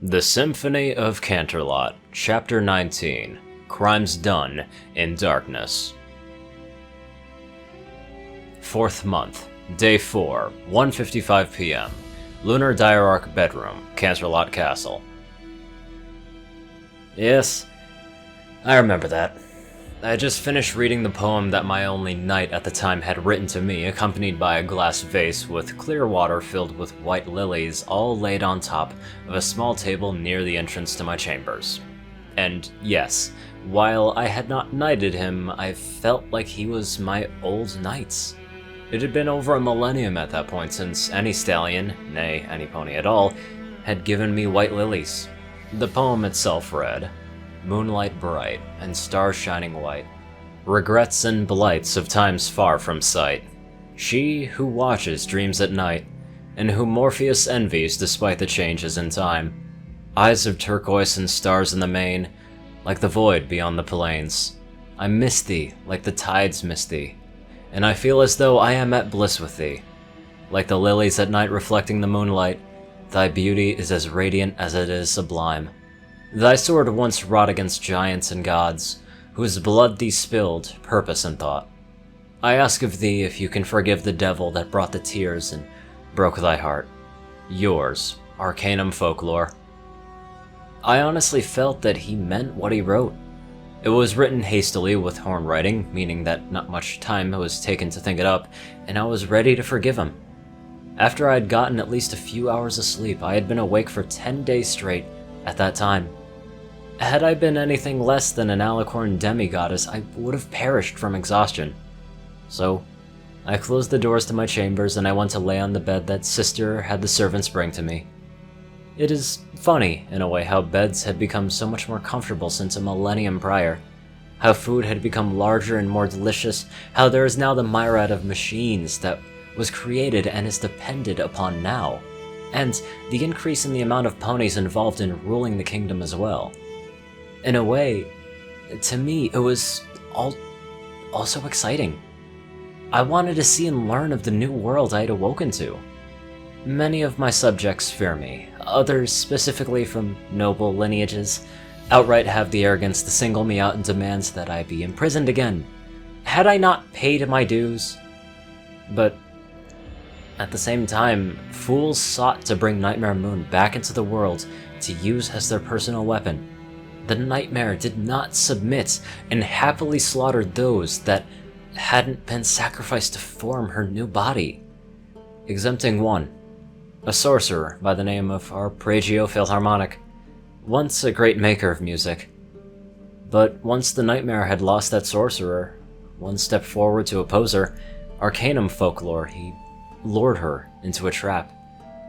The Symphony of Canterlot, Chapter 19, Crimes Done in Darkness. 4th month, Day 4, 1:55 p.m. Lunar Diararch Bedroom, Canterlot Castle. Yes, I remember that. I just finished reading the poem that my only knight at the time had written to me, accompanied by a glass vase with clear water filled with white lilies, all laid on top of a small table near the entrance to my chambers. And yes, while I had not knighted him, I felt like he was my old knight. It had been over a millennium at that point since any stallion, nay, any pony at all, had given me white lilies. The poem itself read, "Moonlight bright, and stars shining white, regrets and blights of times far from sight. She who watches dreams at night, and whom Morpheus envies despite the changes in time. Eyes of turquoise and stars in the main, like the void beyond the plains. I miss thee like the tides miss thee, and I feel as though I am at bliss with thee. Like the lilies at night reflecting the moonlight, thy beauty is as radiant as it is sublime. Thy sword once wrought against giants and gods, whose blood thee spilled, purpose and thought. I ask of thee if you can forgive the devil that brought the tears and broke thy heart. Yours, Arcanum Folklore." I honestly felt that he meant what he wrote. It was written hastily with horn writing, meaning that not much time was taken to think it up, and I was ready to forgive him. After I had gotten at least a few hours of sleep, I had been awake for 10 days straight at that time. Had I been anything less than an alicorn demigoddess, I would have perished from exhaustion. So, I closed the doors to my chambers and I went to lay on the bed that Sister had the servants bring to me. It is funny, in a way, how beds had become so much more comfortable since a millennium prior. How food had become larger and more delicious, how there is now the myriad of machines that was created and is depended upon now, and the increase in the amount of ponies involved in ruling the kingdom as well. In a way, to me, it was all so exciting. I wanted to see and learn of the new world I had awoken to. Many of my subjects fear me, others, specifically from noble lineages, outright have the arrogance to single me out and demand that I be imprisoned again. Had I not paid my dues? But at the same time, fools sought to bring Nightmare Moon back into the world to use as their personal weapon. The Nightmare did not submit and happily slaughtered those that hadn't been sacrificed to form her new body. Exempting one, a sorcerer by the name of Arpeggio Philharmonic, once a great maker of music. But once the Nightmare had lost that sorcerer, one step forward to oppose her, Arcanum Folklore, he lured her into a trap,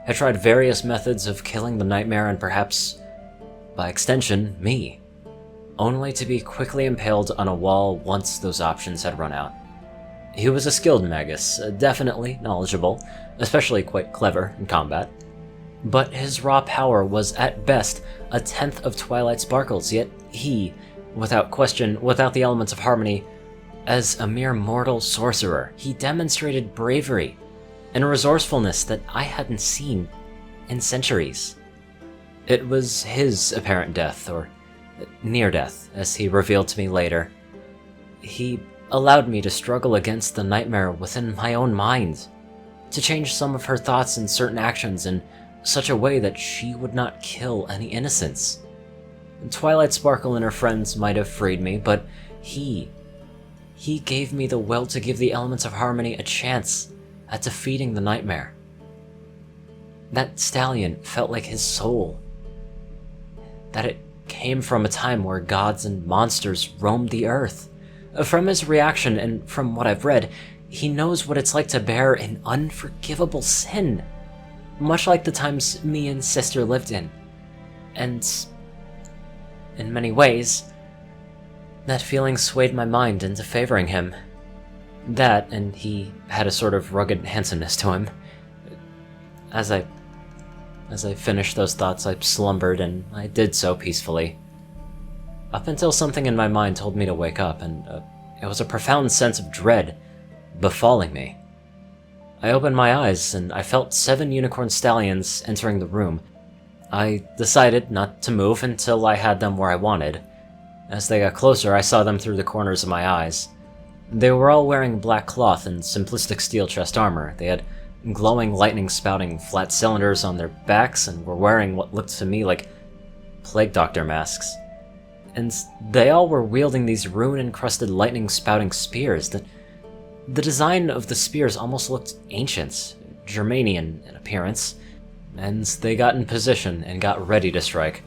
had tried various methods of killing the Nightmare and perhaps, by extension, me, only to be quickly impaled on a wall once those options had run out. He was a skilled magus, definitely knowledgeable, especially quite clever in combat, but his raw power was at best a tenth of Twilight Sparkle's, yet he, without question, without the elements of harmony, as a mere mortal sorcerer, he demonstrated bravery and resourcefulness that I hadn't seen in centuries. It was his apparent death, or near death, as he revealed to me later. He allowed me to struggle against the Nightmare within my own mind, to change some of her thoughts and certain actions in such a way that she would not kill any innocents. Twilight Sparkle and her friends might have freed me, but he gave me the will to give the elements of harmony a chance at defeating the Nightmare. That stallion felt like his soul, that it came from a time where gods and monsters roamed the earth. From his reaction, and from what I've read, he knows what it's like to bear an unforgivable sin, much like the times me and Sister lived in. And in many ways, that feeling swayed my mind into favoring him. That, and he had a sort of rugged handsomeness to him. As I finished those thoughts, I slumbered, and I did so peacefully. Up until something in my mind told me to wake up, and it was a profound sense of dread befalling me. I opened my eyes, and I felt 7 unicorn stallions entering the room, I decided not to move until I had them where I wanted. As they got closer, I saw them through the corners of my eyes. They were all wearing black cloth and simplistic steel chest armor. They had glowing lightning-spouting flat cylinders on their backs and were wearing what looked to me like plague doctor masks. And they all were wielding these rune-encrusted lightning-spouting spears. The design of the spears almost looked ancient, Germanian in appearance, and they got in position and got ready to strike.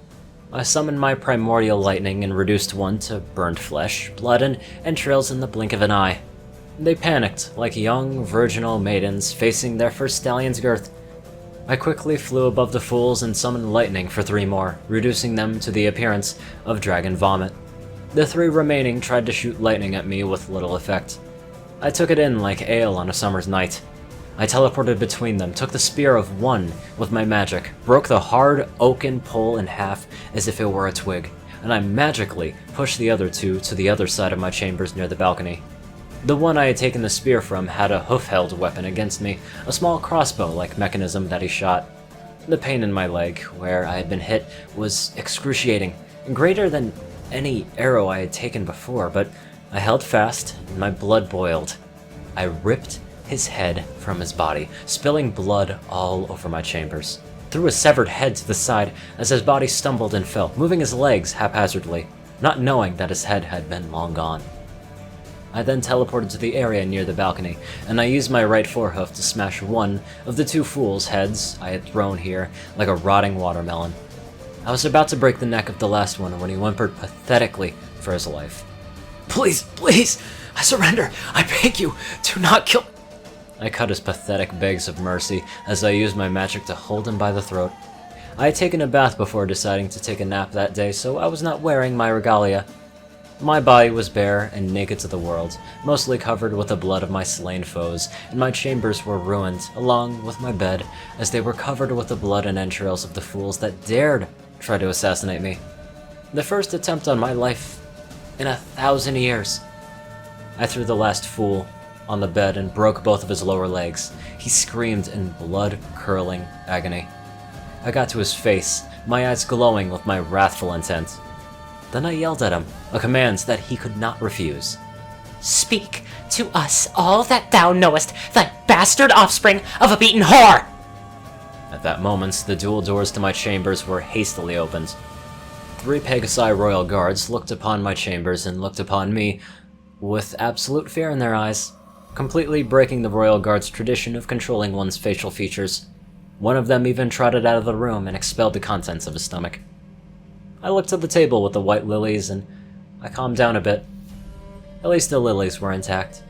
I summoned my primordial lightning and reduced one to burned flesh, blood, and entrails in the blink of an eye. They panicked, like young, virginal maidens facing their first stallion's girth. I quickly flew above the fools and summoned lightning for 3 more, reducing them to the appearance of dragon vomit. The 3 remaining tried to shoot lightning at me with little effect. I took it in like ale on a summer's night. I teleported between them, took the spear of one with my magic, broke the hard oaken pole in half as if it were a twig, and I magically pushed the other 2 to the other side of my chambers near the balcony. The one I had taken the spear from had a hoof-held weapon against me, a small crossbow-like mechanism that he shot. The pain in my leg, where I had been hit, was excruciating, greater than any arrow I had taken before, but I held fast, and my blood boiled. I ripped his head from his body, spilling blood all over my chambers. Threw his severed head to the side as his body stumbled and fell, moving his legs haphazardly, not knowing that his head had been long gone. I then teleported to the area near the balcony, and I used my right forehoof to smash one of the 2 fools' heads I had thrown here like a rotting watermelon. I was about to break the neck of the last one when he whimpered pathetically for his life. "Please, please, I surrender! I beg you, do not kill..." I cut his pathetic begs of mercy as I used my magic to hold him by the throat. I had taken a bath before deciding to take a nap that day, so I was not wearing my regalia. My body was bare and naked to the world, mostly covered with the blood of my slain foes, and my chambers were ruined, along with my bed, as they were covered with the blood and entrails of the fools that dared try to assassinate me. The first attempt on my life in 1,000 years. I threw the last fool on the bed and broke both of his lower legs. He screamed in blood-curdling agony. I got to his face, my eyes glowing with my wrathful intent. Then I yelled at him, a command that he could not refuse. "Speak to us all that thou knowest, thy bastard offspring of a beaten whore!" At that moment, the dual doors to my chambers were hastily opened. 3 Pegasi royal guards looked upon my chambers and looked upon me with absolute fear in their eyes, completely breaking the royal guard's tradition of controlling one's facial features. One of them even trotted out of the room and expelled the contents of his stomach. I looked at the table with the white lilies and I calmed down a bit. At least the lilies were intact.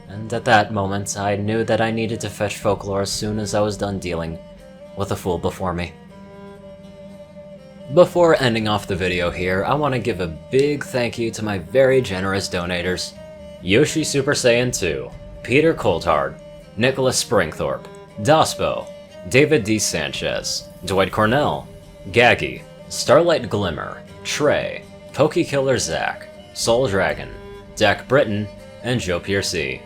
And at that moment, I knew that I needed to fetch folklore as soon as I was done dealing with the fool before me. Before ending off the video here, I want to give a big thank you to my very generous donators. Yoshi Super Saiyan 2, Peter Coulthard, Nicholas Springthorpe, Dospo, David D. Sanchez, Dwight Cornell, Gaggy, Starlight Glimmer, Trey, Pokekiller Zach, Soul Dragon, Dak Britton, and Joe Piercy.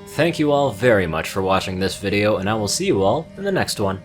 Thank you all very much for watching this video, and I will see you all in the next one.